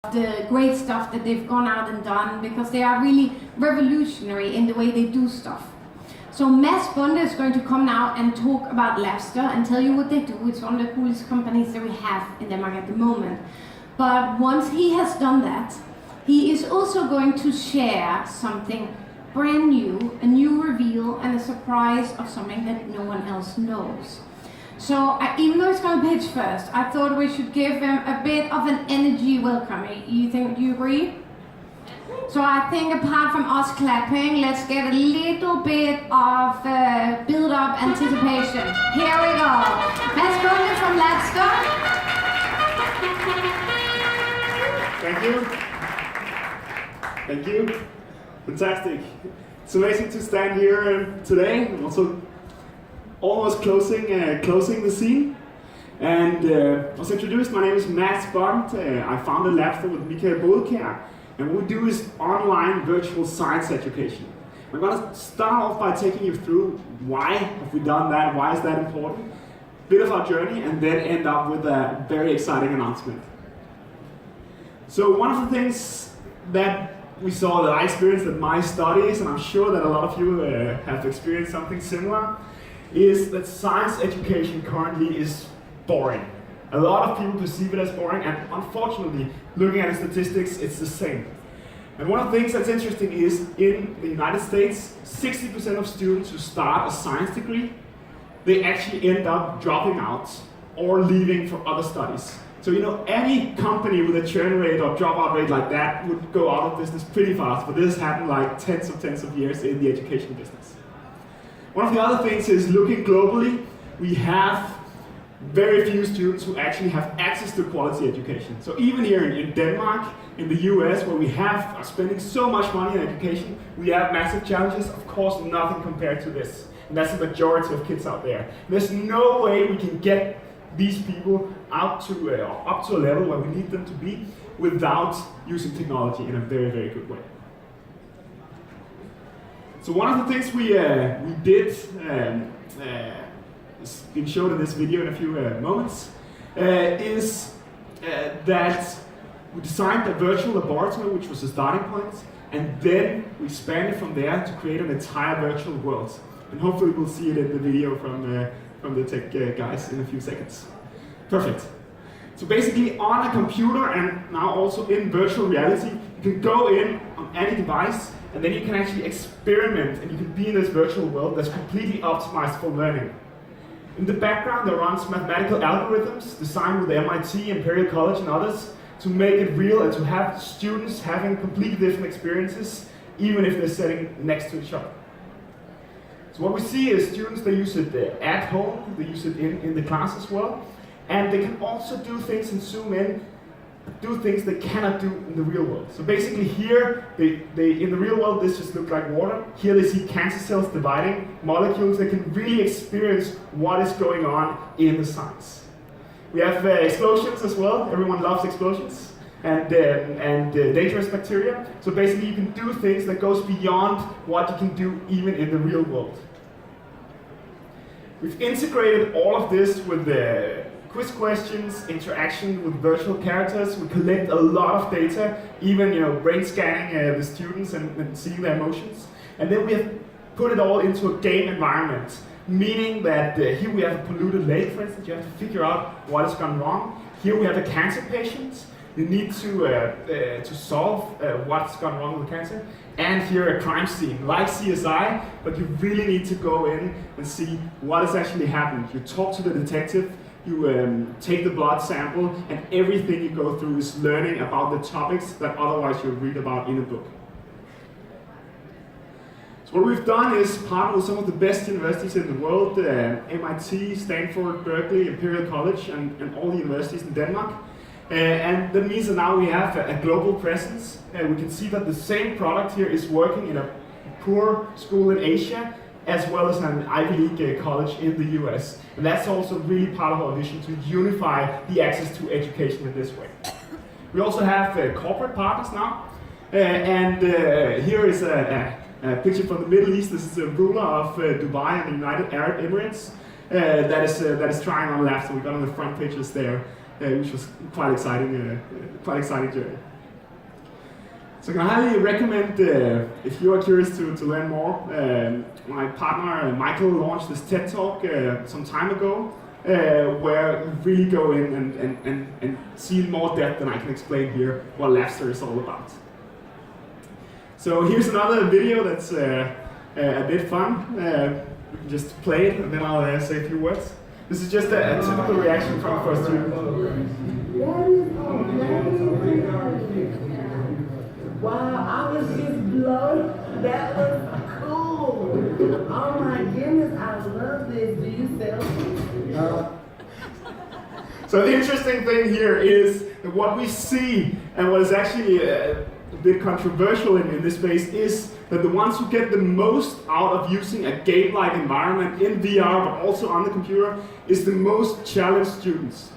the great stuff that they've gone out and done, because they are really revolutionary in the way they do stuff. So Mads Bonde is going to come now and talk about Labster and tell you what they do. It's one of the coolest companies that we have in Denmark at the moment. But once he has done that, he is also going to share something brand new, a new reveal and a surprise of something that no one else knows. So even though it's going to pitch first, I thought we should give him a bit of an energy welcome. Do you agree? So I think apart from us clapping, let's get a little bit of build-up anticipation. Here we go. Mads Bonde from Labster. Thank you. Thank you. Fantastic. It's amazing to stand here today. I'm also almost closing the scene. And I was introduced. My name is Mads Bonde. I founded Labster with TechBBQ. And what we do is online virtual science education. I'm going to start off by taking you through why have we done that, why is that important, a bit of our journey, and then end up with a very exciting announcement. So one of the things that we saw, that I experienced at my studies, and I'm sure that a lot of you have experienced something similar, is that science education currently is boring. A lot of people perceive it as boring, and unfortunately, looking at the statistics, it's the same. And one of the things that's interesting is, in the United States, 60% of students who start a science degree, they actually end up dropping out or leaving for other studies. So any company with a churn rate or dropout rate like that would go out of business pretty fast, but this happened like tens of years in the education business. One of the other things is, looking globally, we have very few students who actually have access to quality education. So even here in Denmark, in the US, where we are spending so much money on education, we have massive challenges. Of course, nothing compared to this. And that's the majority of kids out there. There's no way we can get these people up to a level where we need them to be without using technology in a very, very good way. So one of the things we did, it's being shown in this video in a few moments, is that we designed a virtual laboratory, which was the starting point, and then we expanded from there to create an entire virtual world. And hopefully we'll see it in the video from the tech guys in a few seconds. Perfect. So basically on a computer, and now also in virtual reality, you can go in on any device, and then you can actually experiment, and you can be in this virtual world that's completely optimized for learning. In the background, there runs mathematical algorithms designed with MIT, Imperial College, and others to make it real and to have students having completely different experiences, even if they're sitting next to each other. So what we see is students, they use it at home, they use it in the class as well, and they can also do things and zoom in, do things they cannot do in the real world. So basically here, they in the real world, this just looks like water. Here they see cancer cells dividing molecules. They can really experience what is going on in the science. We have explosions as well. Everyone loves explosions. And dangerous bacteria. So basically you can do things that goes beyond what you can do even in the real world. We've integrated all of this with the quiz questions, interaction with virtual characters. We collect a lot of data, even brain scanning the students and seeing their emotions. And then we have put it all into a game environment, meaning that here we have a polluted lake, for instance. You have to figure out what has gone wrong. Here we have a cancer patient. You need to solve what's gone wrong with cancer. And here a crime scene, like CSI, but you really need to go in and see what has actually happened. You talk to the detective, you take the blood sample, and everything you go through is learning about the topics that otherwise you'll read about in a book. So what we've done is partner with some of the best universities in the world, MIT, Stanford, Berkeley, Imperial College, and all the universities in Denmark. And that means that now we have a global presence. We can see that the same product here is working in a poor school in Asia, as well as an Ivy League college in the US. And that's also really part of our vision, to unify the access to education in this way. We also have corporate partners now. Here is a picture from the Middle East. This is a ruler of Dubai and the United Arab Emirates that is trying on Labster. We got on the front pages there, which was quite exciting journey. So I can highly recommend, if you are curious to learn more, my partner Michael launched this TED Talk some time ago, where we really go in and see in more depth than I can explain here what Labster is all about. So here's another video that's a bit fun. We can just play it and then I'll say a few words. This is just a typical reaction from the first student. Wow, I was just blown. That was cool. Oh my goodness, I love this. Do you sell these? So the interesting thing here is that what we see, and what is actually a bit controversial in this space, is that the ones who get the most out of using a game-like environment in VR, but also on the computer, is the most challenged students.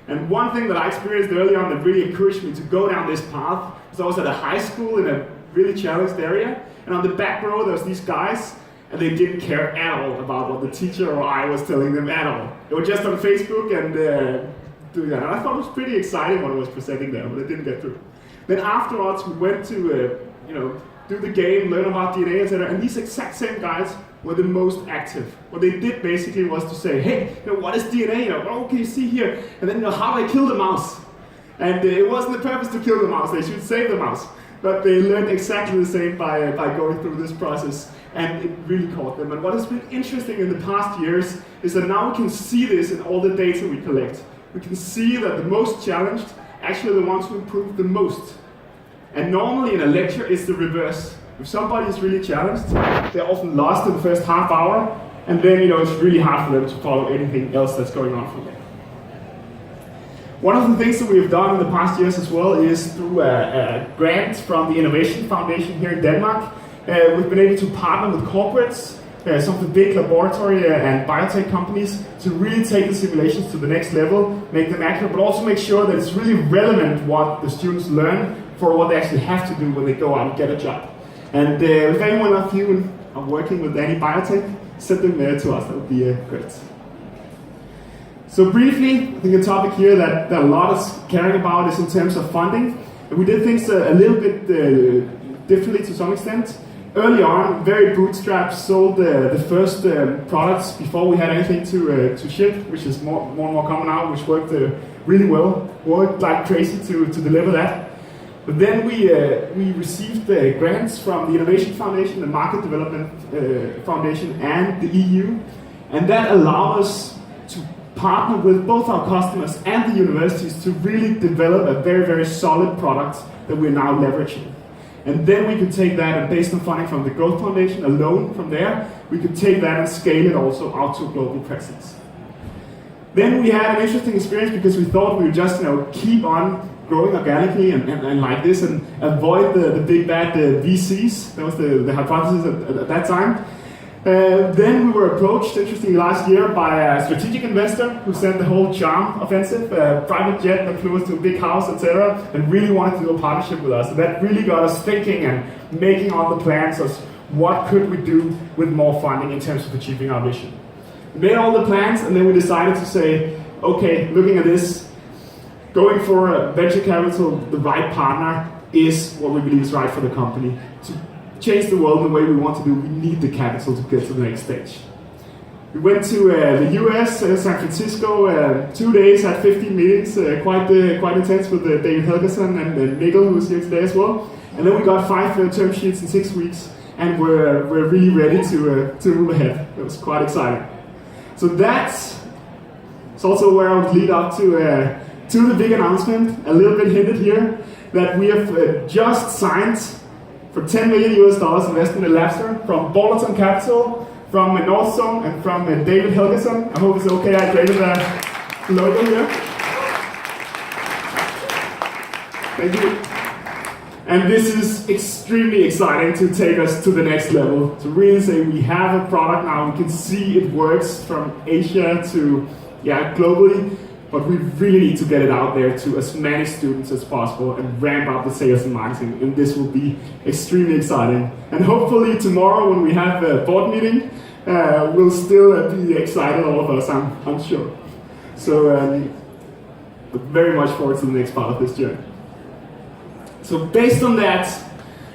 And one thing that I experienced early on that really encouraged me to go down this path was I was at a high school in a really challenged area, and on the back row there was these guys, and they didn't care at all about what the teacher or I was telling them at all. They were just on Facebook and doing that. And I thought it was pretty exciting what I was presenting there, but it didn't get through. Then afterwards we went to do the game, learn about DNA, etc. And these exact same guys were the most active. What they did basically was to say, hey, what is DNA? Okay, see here. And then how do I kill the mouse? And it wasn't the purpose to kill the mouse, they should save the mouse. But they learned exactly the same by going through this process, and it really caught them. And what has been interesting in the past years is that now we can see this in all the data we collect. We can see that the most challenged actually are the ones who improve the most. And normally in a lecture it's the reverse. If somebody is really challenged, they're often lost in the first half hour, and then it's really hard for them to follow anything else that's going on from there. One of the things that we have done in the past years as well is through a grant from the Innovation Foundation here in Denmark. We've been able to partner with corporates, some of the big laboratory and biotech companies, to really take the simulations to the next level, make them accurate, but also make sure that it's really relevant what the students learn for what they actually have to do when they go out and get a job. And if anyone of you are working with any biotech, send them to us, that would be great. So briefly, I think a topic here that a lot is caring about is in terms of funding. And we did things a little bit differently to some extent. Early on, very bootstrapped, sold the first products before we had anything to ship, which is more and more common now, which worked really well, worked like crazy to deliver that. But then we received grants from the Innovation Foundation, the Market Development Foundation, and the EU, and that allowed us to partner with both our customers and the universities to really develop a very, very solid product that we're now leveraging. And then we could take that, and based on funding from the Growth Foundation alone from there, we could take that and scale it also out to a global presence. Then we had an interesting experience because we thought we would just keep on growing organically and like this and avoid the big bad VCs. That was the hypothesis at that time. Then we were approached, interestingly, last year by a strategic investor who sent the whole charm offensive, a private jet that flew us to a big house, etc., and really wanted to do a partnership with us. So that really got us thinking and making all the plans of what could we do with more funding in terms of achieving our vision. We made all the plans, and then we decided to say, okay, looking at this, going for a venture capital, the right partner, is what we believe is right for the company. To change the world the way we want to do, we need the capital to get to the next stage. We went to the US, San Francisco, 2 days, had 15 meetings, quite intense with David Helgeson and Mikkel, who's here today as well. And then we got 5 term sheets in 6 weeks, and we're really ready to move ahead. It was quite exciting. So that's also where I would lead up to the big announcement, a little bit hinted here, that we have just signed for $10 million investment in Labster from Bonde Capital, from Northzone, and from David Helgeson. I hope it's okay I created the logo here. Thank you. And this is extremely exciting to take us to the next level, to really say we have a product now, we can see it works from Asia to globally, but we really need to get it out there to as many students as possible and ramp up the sales and marketing, and this will be extremely exciting. And hopefully tomorrow when we have a board meeting, we'll still be excited, all of us, I'm sure. So, look very much forward to the next part of this journey. So based on that,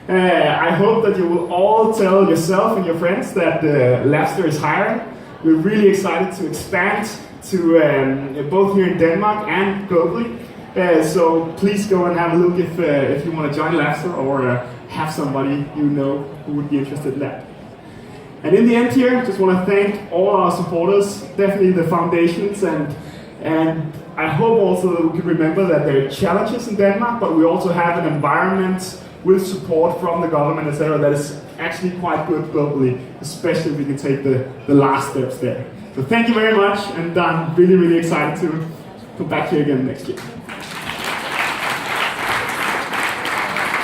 I hope that you will all tell yourself and your friends that Labster is hiring. We're really excited to expand to both here in Denmark and globally. So please go and have a look if you want to join Labster or have somebody you know who would be interested in that. And in the end here, just want to thank all our supporters, definitely the foundations, and I hope also that we can remember that there are challenges in Denmark, but we also have an environment with support from the government, etc., that is actually quite good globally, especially if we can take the last steps there. So thank you very much, and I'm really, really excited to come back here again next year.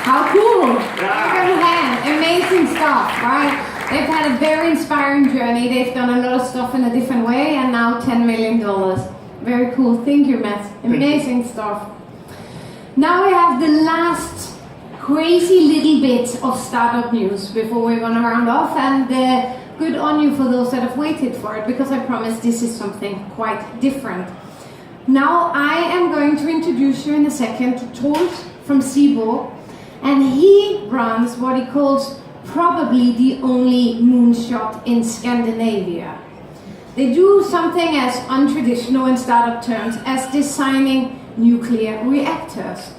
How cool! Yeah. Amazing stuff, right? They've had a very inspiring journey. They've done a lot of stuff in a different way, and now $10 million. Very cool. Thank you, Matt. Amazing stuff. Now we have the last crazy little bit of startup news before we're going to round off, and good on you for those that have waited for it, because I promise this is something quite different. Now I am going to introduce you in a second to Troels from Seaborg, and he runs what he calls probably the only moonshot in Scandinavia. They do something as untraditional in startup terms as designing nuclear reactors.